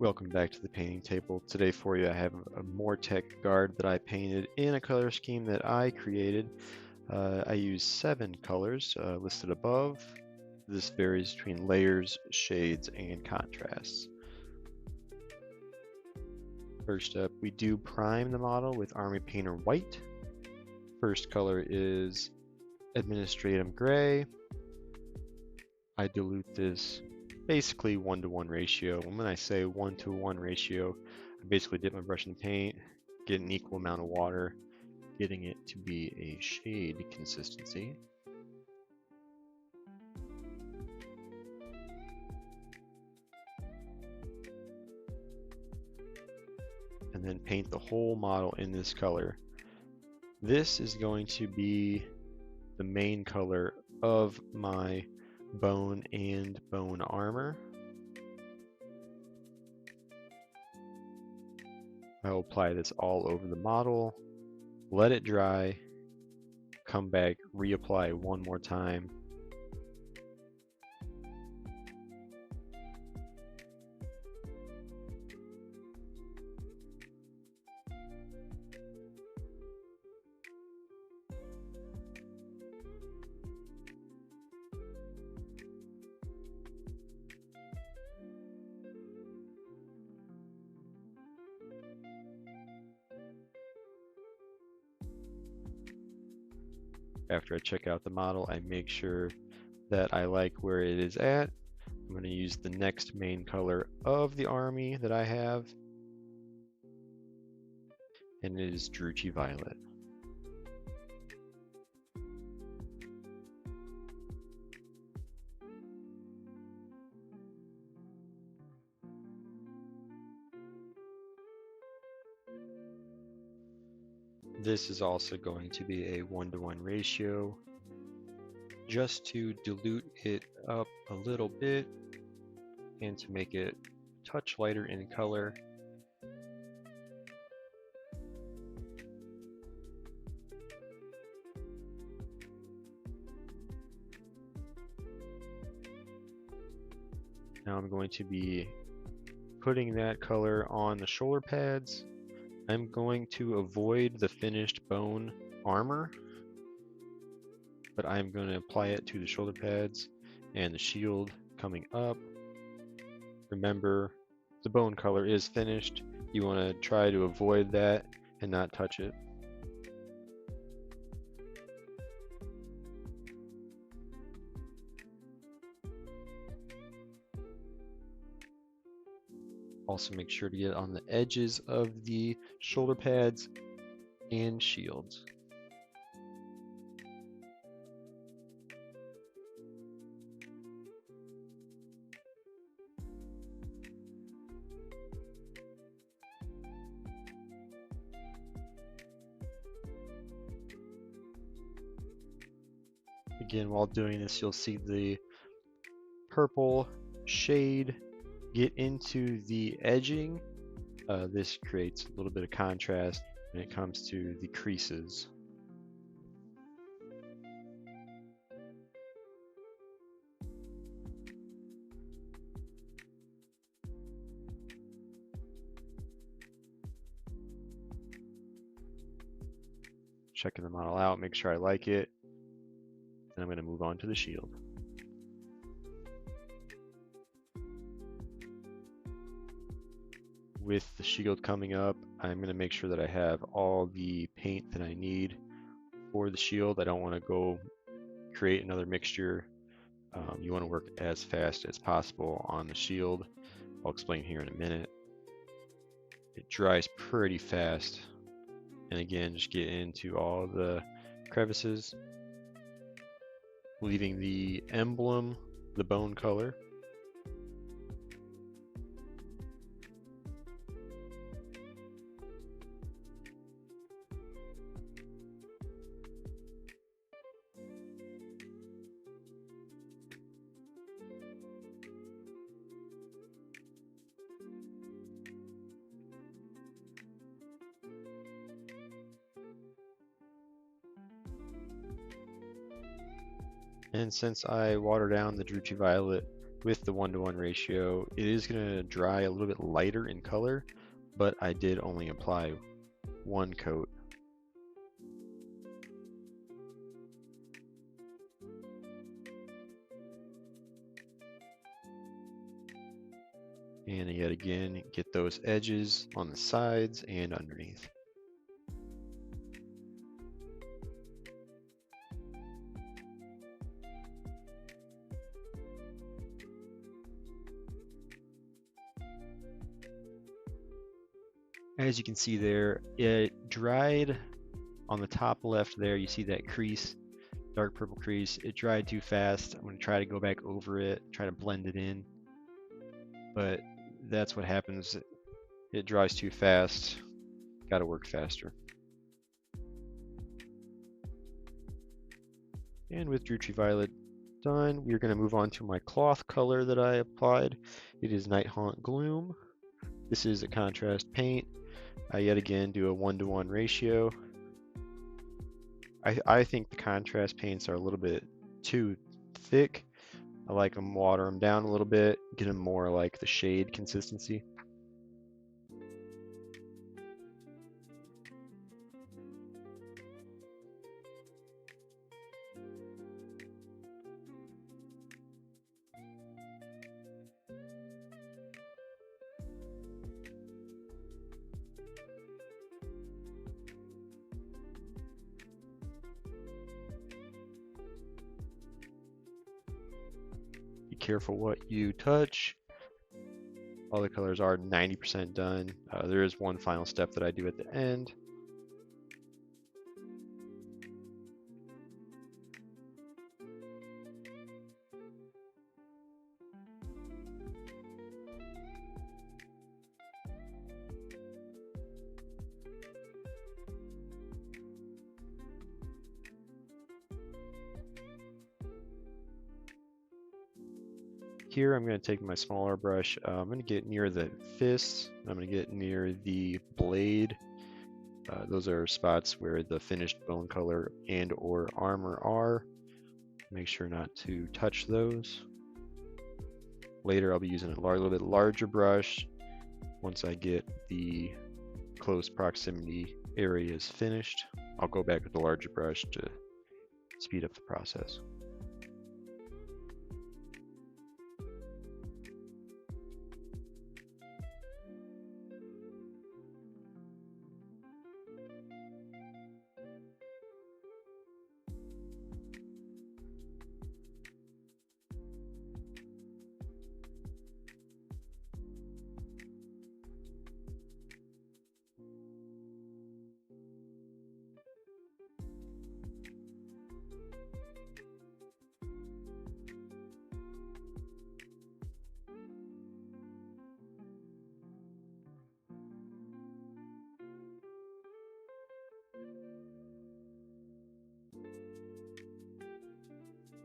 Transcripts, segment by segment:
Welcome back to the painting table. Today for you I have a Mortek Guard that I painted in a color scheme that I created. I use 7 colors listed above. This varies between layers, shades, and contrasts. First up, we do prime the model with Army Painter White. First color is Administratum Gray. I dilute this basically 1-to-1 ratio. And when I say 1-to-1 ratio, I basically dip my brush in paint, get an equal amount of water, getting it to be a shade consistency. And then paint the whole model in this color. This is going to be the main color of my bone and bone armor. I'll apply this all over the model, let it dry, come back, reapply one more time. After I check out the model, I make sure that I like where it is at. I'm going to use the next main color of the army that I have, and it is Druchii Violet. This is also going to be a 1-to-1 ratio, just to dilute it up a little bit and to make it a touch lighter in color. Now I'm going to be putting that color on the shoulder pads. I'm going to avoid the finished bone armor, but I'm going to apply it to the shoulder pads and the shield coming up. Remember, the bone color is finished. You want to try to avoid that and not touch it. Also make sure to get on the edges of the shoulder pads and shields. Again, while doing this, you'll see the purple shade get into the edging. This creates a little bit of contrast when it comes to the creases. Checking the model out, make sure I like it. Then I'm going to move on to the shield. With the shield coming up, I'm going to make sure that I have all the paint that I need for the shield. I don't want to go create another mixture. You want to work as fast as possible on the shield. I'll explain here in a minute. It dries pretty fast. And again, just get into all the crevices, leaving the emblem, the bone color. And since I water down the Druchii Violet with the 1-to-1 ratio, it is going to dry a little bit lighter in color, but I did only apply one coat. And yet again, get those edges on the sides and underneath. As you can see there, it dried on the top left there. You see that crease, dark purple crease. It dried too fast. I'm going to try to go back over it, try to blend it in. But that's what happens. It dries too fast. Got to work faster. And with Druchii Violet done, we're going to move on to my cloth color that I applied. It is NightHaunt Gloom. This is a contrast paint. I yet again do a 1-to-1 ratio. I think the contrast paints are a little bit too thick. I like them, water them down a little bit, get them more like the shade consistency. Be careful what you touch. All the colors are 90% done. There is one final step that I do at the end. Here I'm going to take my smaller brush, I'm going to get near the fists, I'm going to get near the blade. Those are spots where the finished bone color and or armor are. Make sure not to touch those. Later I'll be using a little bit larger brush once I get the close proximity areas finished. I'll go back with the larger brush to speed up the process.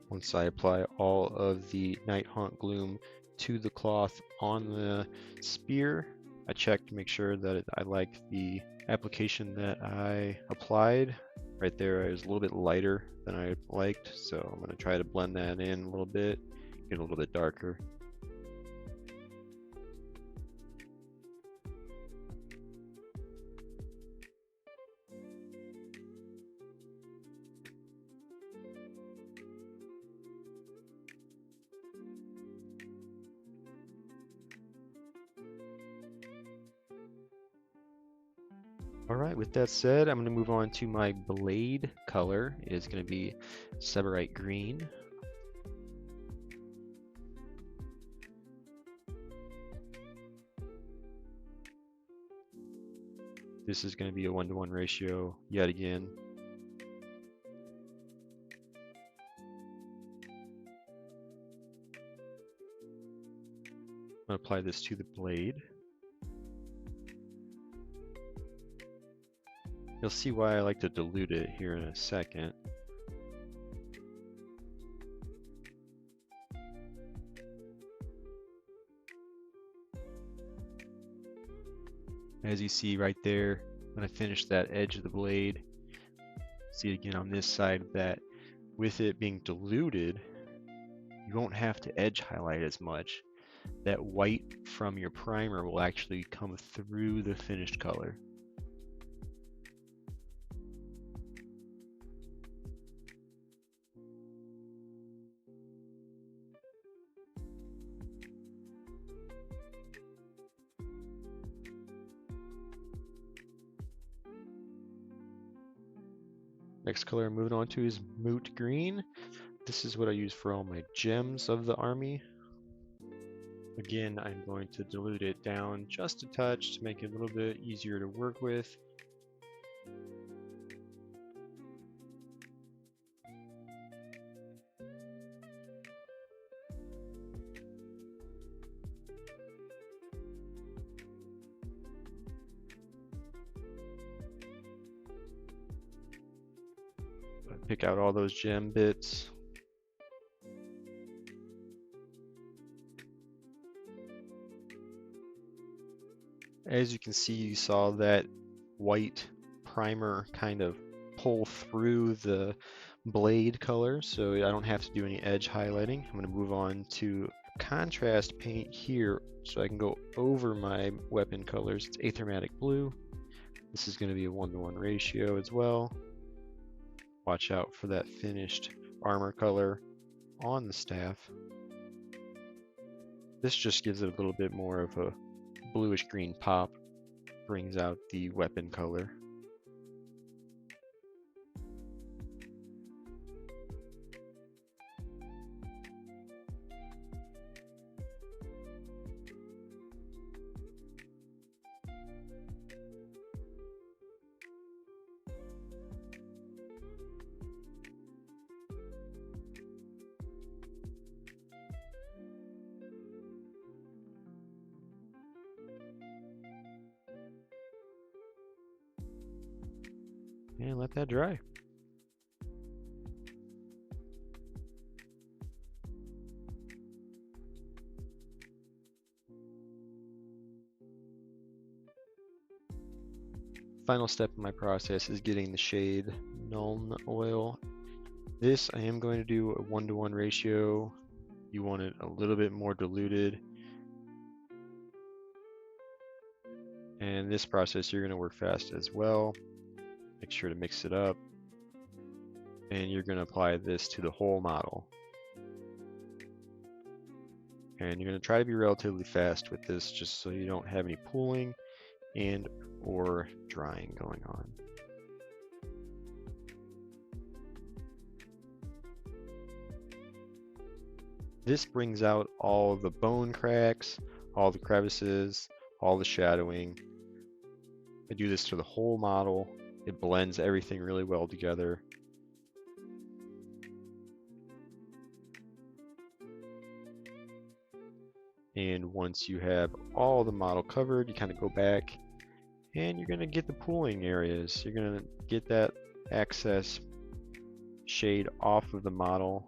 Once I apply all of the NightHaunt Gloom to the cloth on the spear, I check to make sure that I like the application that I applied. Right there is a little bit lighter than I liked, so I'm going to try to blend that in a little bit, get a little bit darker. Alright, with that said, I'm going to move on to my blade color. It is going to be Sybarite green. This is going to be a 1-to-1 ratio yet again. I'm going to apply this to the blade. You'll see why I like to dilute it here in a second. As you see right there, when I finish that edge of the blade, see it again on this side, that with it being diluted, you won't have to edge highlight as much. That white from your primer will actually come through the finished color. Next color I'm moving on to is Moot Green. This is what I use for all my gems of the army. Again, I'm going to dilute it down just a touch to make it a little bit easier to work with. Pick out all those gem bits. As you can see, you saw that white primer kind of pull through the blade color, so I don't have to do any edge highlighting. I'm going to move on to contrast paint here so I can go over my weapon colors. It's Aethermatic blue. This is going to be a 1-to-1 ratio as well. Watch out for that finished armor color on the staff. This just gives it a little bit more of a bluish green pop, brings out the weapon color. And let that dry. Final step in my process is getting the shade Nuln Oil. This I am going to do a 1-to-1 ratio. You want it a little bit more diluted. And this process you're going to work fast as well. Make sure to mix it up. And you're going to apply this to the whole model. And you're going to try to be relatively fast with this just so you don't have any pooling and or drying going on. This brings out all the bone cracks, all the crevices, all the shadowing. I do this to the whole model. It blends everything really well together. And once you have all the model covered, you kind of go back and you're going to get the pooling areas. You're going to get that excess shade off of the model,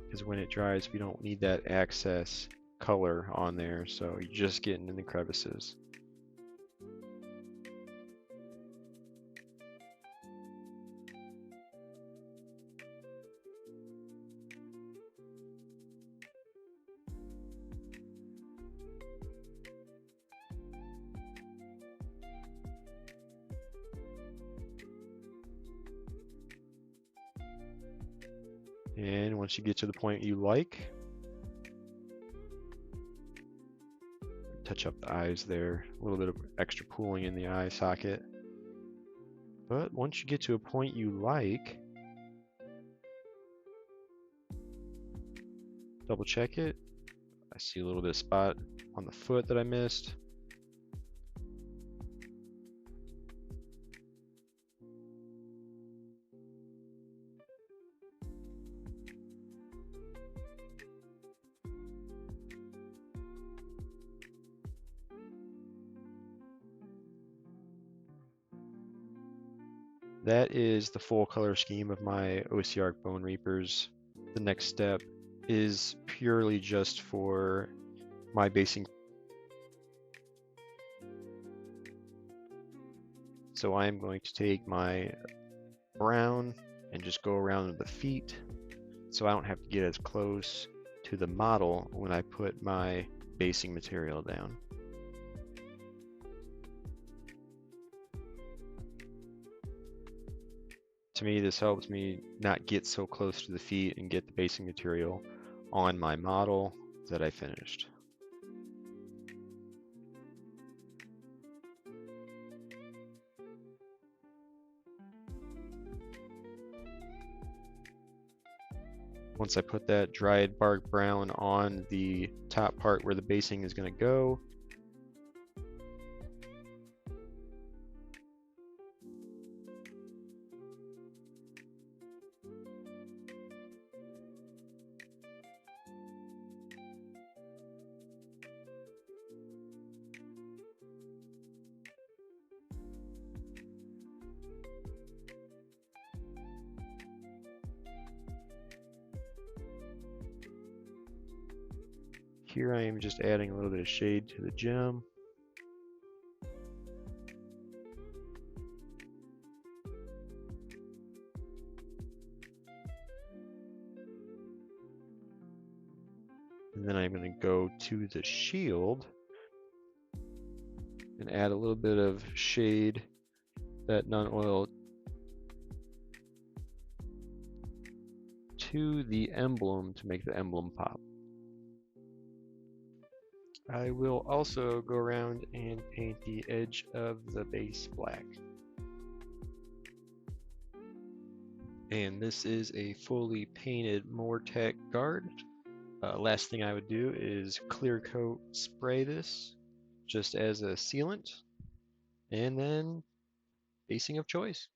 because when it dries, we don't need that excess color on there. So you're just getting in the crevices. And once you get to the point you like, touch up the eyes there, a little bit of extra pooling in the eye socket. But once you get to a point you like, double check it. I see a little bit of spot on the foot that I missed. That is the full color scheme of my Ossiarch Bonereapers. The next step is purely just for my basing. So I am going to take my brown and just go around the feet, so I don't have to get as close to the model when I put my basing material down. To me, this helps me not get so close to the feet and get the basing material on my model that I finished. Once I put that dried bark brown on the top part where the basing is going to go, here I am just adding a little bit of shade to the gem. And then I'm going to go to the shield and add a little bit of shade, that Nuln Oil, to the emblem to make the emblem pop. I will also go around and paint the edge of the base black. And this is a fully painted Mortek Guard. Last thing I would do is clear coat spray this just as a sealant, and then basing of choice.